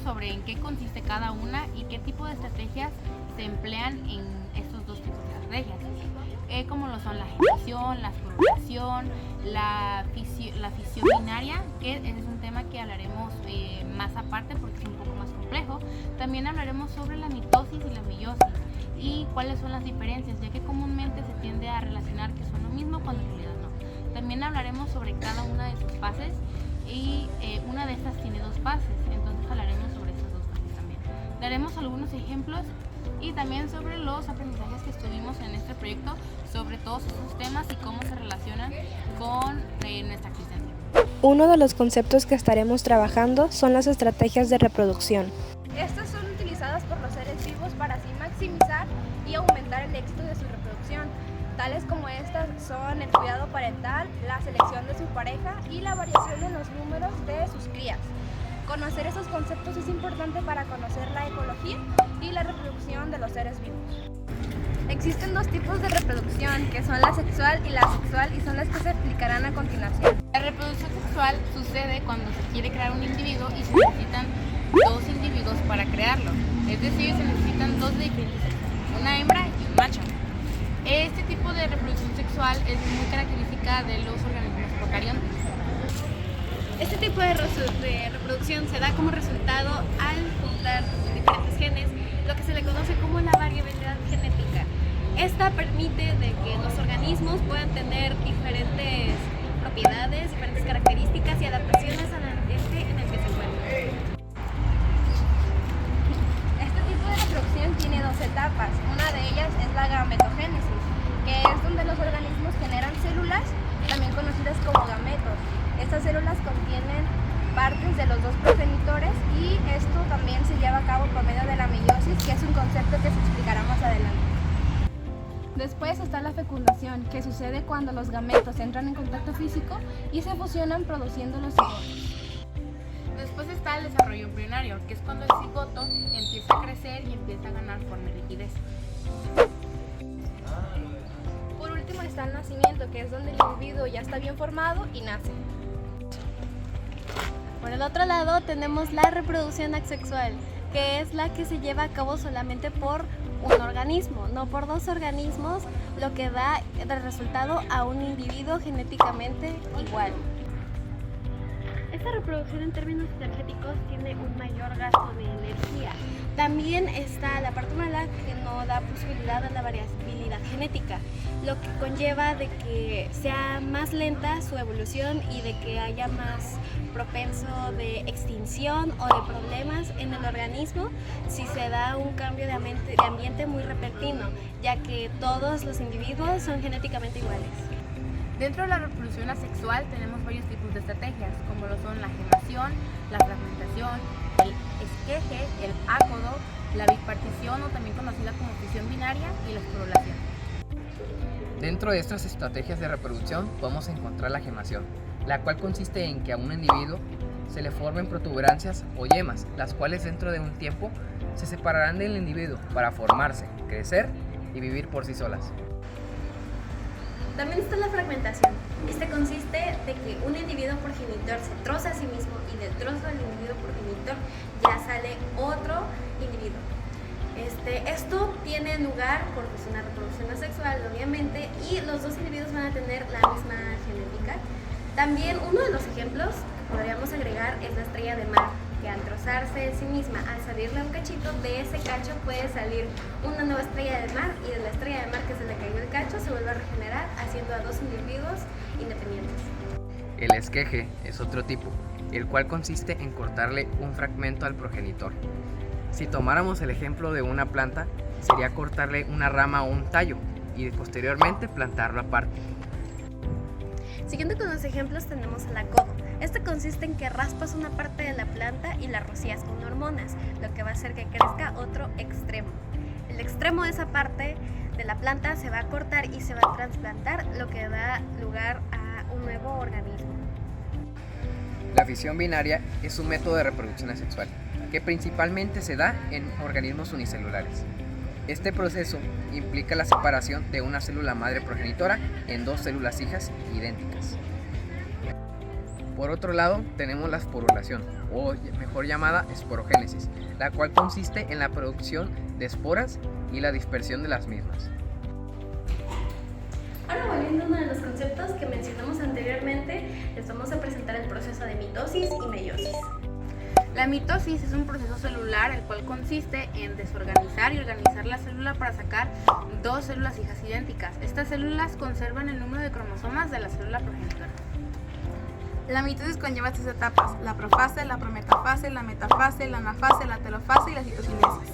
sobre en qué consiste cada una y qué tipo de estrategias se emplean en estos dos tipos de estrategias, como lo son la gestación, la fecundación, la fisión binaria, que ese es un tema que hablaremos más aparte porque es un poco más complejo. También hablaremos sobre la mitosis y la meiosis y cuáles son las diferencias, ya que comúnmente se tiende a relacionar que son lo mismo cuando en realidad no. También hablaremos sobre cada una de sus fases y una de estas tiene dos fases, entonces hablaremos sobre esas dos fases también. Daremos algunos ejemplos y también sobre los aprendizajes que estuvimos en este proyecto, sobre todos esos temas y cómo se relacionan con nuestra existencia. Uno de los conceptos que estaremos trabajando son las estrategias de reproducción. Estas son utilizadas por los seres vivos para así maximizar y aumentar el éxito de su reproducción, tales como estas son el cuidado parental, la selección de su pareja y la variación en los números de sus crías. Conocer esos conceptos es importante para conocer la ecología y la reproducción de los seres vivos. Existen dos tipos de reproducción, que son la sexual y la asexual, y son las que se explicarán a continuación. La reproducción sexual sucede cuando se quiere crear un individuo y se necesitan dos individuos para crearlo, es decir, se necesitan dos de diferentes sexos, una hembra y un macho. Este tipo de reproducción sexual es muy característica de los organismos procariontes. Este tipo de reproducción se da como resultado al juntar diferentes genes, lo que se le conoce como la variabilidad genética. Esta permite de que los organismos puedan tener diferentes propiedades, diferentes características y adaptaciones al ambiente en el que se encuentran. Este tipo de reproducción tiene dos etapas. Una de ellas es la gametogénesis, que es donde los organismos generan células, también conocidas como gametos. Estas células contienen partes de los dos progenitores y esto también se lleva a cabo por medio de la meiosis, que es un concepto que se explicará más adelante. Después está la fecundación, que sucede cuando los gametos entran en contacto físico y se fusionan produciendo los cigotos. Después está el desarrollo embrionario, que es cuando el cigoto empieza a crecer y empieza a ganar forma y rigidez. Por último está el nacimiento, que es donde el individuo ya está bien formado y nace. Por el otro lado tenemos la reproducción asexual, que es la que se lleva a cabo solamente por un organismo, no por dos organismos, lo que da de resultado a un individuo genéticamente igual. Esta reproducción en términos energéticos tiene un mayor gasto de energía. También está la parte mala, que no da posibilidad a la variabilidad genética, lo que conlleva de que sea más lenta su evolución y de que haya más propenso de extinción o de problemas en el organismo si se da un cambio de ambiente muy repentino, ya que todos los individuos son genéticamente iguales. Dentro de la reproducción asexual tenemos varios tipos de estrategias, como lo son la gemación, la fragmentación, el esqueje, el ácodo, la bipartición o también conocida como fisión binaria y la esporulación. Dentro de estas estrategias de reproducción podemos encontrar la gemación, la cual consiste en que a un individuo se le formen protuberancias o yemas, las cuales dentro de un tiempo se separarán del individuo para formarse, crecer y vivir por sí solas. También está la fragmentación. Este consiste de que un individuo progenitor se troza a sí mismo y del trozo del individuo progenitor ya sale otro individuo. Esto tiene lugar porque es una reproducción asexual, obviamente, y los dos individuos van a tener la misma genética. También uno de los ejemplos que podríamos agregar es la estrella de mar, que al trozarse de sí misma, al salirle un cachito, de ese cacho puede salir una nueva estrella de mar, y de la estrella de mar que se le cayó el cacho se vuelve a regenerar haciendo a dos individuos independientes. El esqueje es otro tipo, el cual consiste en cortarle un fragmento al progenitor. Si tomáramos el ejemplo de una planta, sería cortarle una rama o un tallo y posteriormente plantarlo aparte. Siguiendo con los ejemplos tenemos el acodo. Este consiste en que raspas una parte de la planta y la rocías con hormonas, lo que va a hacer que crezca otro extremo. El extremo de esa parte de la planta se va a cortar y se va a trasplantar, lo que da lugar a un nuevo organismo. La fisión binaria es un método de reproducción asexual que principalmente se da en organismos unicelulares. Este proceso implica la separación de una célula madre progenitora en dos células hijas idénticas. Por otro lado, tenemos la esporulación, o mejor llamada esporogénesis, la cual consiste en la producción de esporas y la dispersión de las mismas. Ahora, volviendo a uno de los conceptos que mencionamos anteriormente, les vamos a presentar el proceso de mitosis y meiosis. La mitosis es un proceso celular el cual consiste en desorganizar y organizar la célula para sacar dos células hijas idénticas. Estas células conservan el número de cromosomas de la célula progenitora. La mitosis conlleva 3 etapas: la profase, la prometafase, la metafase, la anafase, la telofase y la citocinesis.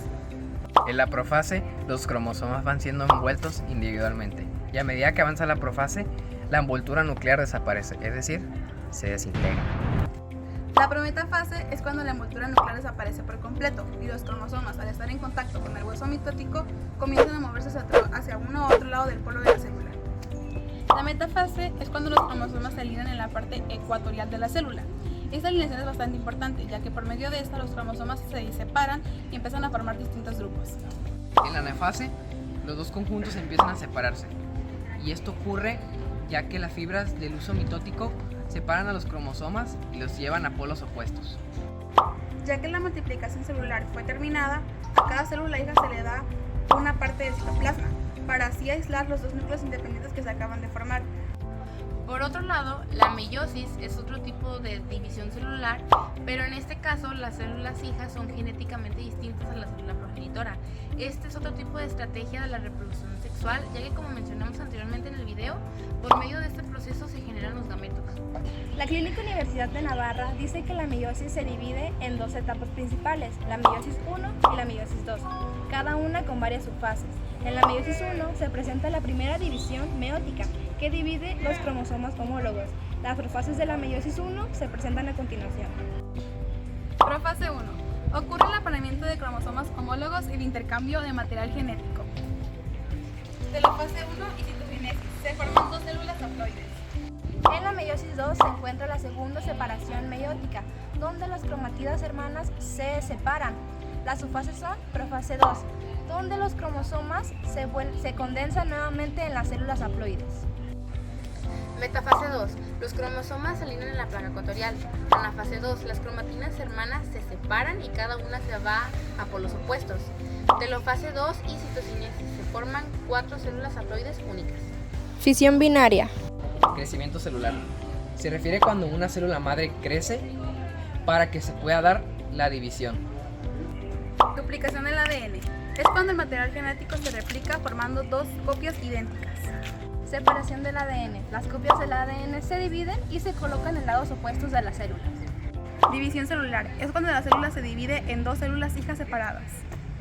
En la profase, los cromosomas van siendo envueltos individualmente, y a medida que avanza la profase, la envoltura nuclear desaparece, es decir, se desintegra. La prometafase es cuando la envoltura nuclear desaparece por completo y los cromosomas, al estar en contacto con el hueso mitótico, comienzan a moverse hacia uno u otro lado del polo de la célula. La metafase es cuando los cromosomas se alinean en la parte ecuatorial de la célula. Esta alineación es bastante importante, ya que por medio de esta los cromosomas se separan y empiezan a formar distintos grupos. En la anafase, los dos conjuntos empiezan a separarse, y esto ocurre ya que las fibras del huso mitótico separan a los cromosomas y los llevan a polos opuestos. Ya que la multiplicación celular fue terminada, a cada célula hija se le da una parte del citoplasma, para así aislar los dos núcleos independientes que se acaban de formar. Por otro lado, la meiosis es otro tipo de división celular, pero en este caso las células hijas son genéticamente distintas a la célula progenitora. Este es otro tipo de estrategia de la reproducción sexual, ya que como mencionamos anteriormente en el video, por medio de este proceso se generan los gametos. La Clínica Universidad de Navarra dice que la meiosis se divide en 2 etapas principales, la meiosis 1 y la meiosis 2, cada una con varias subfases. En la meiosis 1 se presenta la primera división meótica, que divide los cromosomas homólogos. Las profases de la meiosis 1 se presentan a continuación. Profase 1. Ocurre el apareamiento de cromosomas homólogos y el intercambio de material genético. Telofase 1 y citocinesis. Se forman 2 células haploides. En la meiosis 2 se encuentra la segunda separación meiótica, donde las cromatidas hermanas se separan. Las subfases son profase 2, donde los cromosomas se condensan nuevamente en las células haploides. Metafase 2. Los cromosomas se alinean en la placa ecuatorial. En la fase 2, las cromatinas hermanas se separan y cada una se va a polos opuestos. Telofase 2 y citocinesis. Se forman 4 células haploides únicas. Fisión binaria. Crecimiento celular. Se refiere cuando una célula madre crece para que se pueda dar la división. Duplicación del ADN. Es cuando el material genético se replica formando 2 copias idénticas. Separación del ADN. Las copias del ADN se dividen y se colocan en lados opuestos de las células. División celular. Es cuando la célula se divide en 2 células hijas separadas.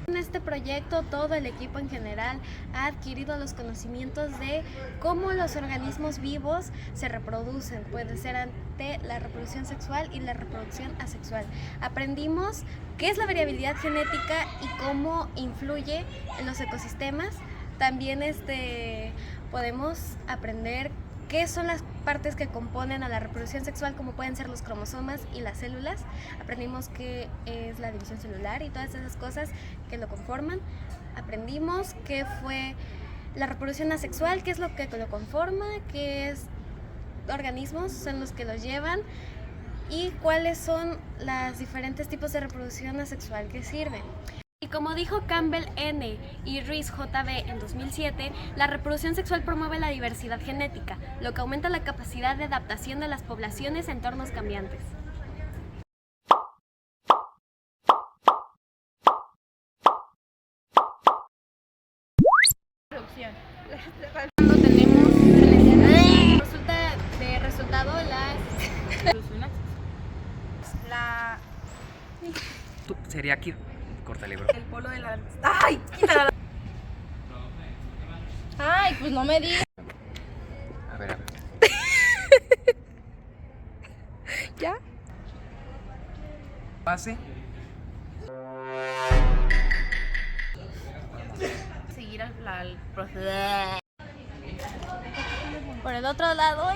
En este proyecto todo el equipo en general ha adquirido los conocimientos de cómo los organismos vivos se reproducen, puede ser ante la reproducción sexual y la reproducción asexual. Aprendimos qué es la variabilidad genética y cómo influye en los ecosistemas. También podemos aprender qué son las partes que componen a la reproducción sexual, como pueden ser los cromosomas y las células. Aprendimos qué es la división celular y todas esas cosas que lo conforman. Aprendimos qué fue la reproducción asexual, qué es lo que lo conforma, qué organismos son los que lo llevan y cuáles son los diferentes tipos de reproducción asexual que sirven. Y como dijo Campbell N. y Rees J.B. en 2007, la reproducción sexual promueve la diversidad genética, lo que aumenta la capacidad de adaptación de las poblaciones a entornos cambiantes. Cuando tenemos Resultado La... Sería aquí. Córtale, bro. El polo de la... ¡Ay! Quítala. Ay, pues no me digas. A ver. ¿Ya? Pase. seguir al proceso. por el otro lado.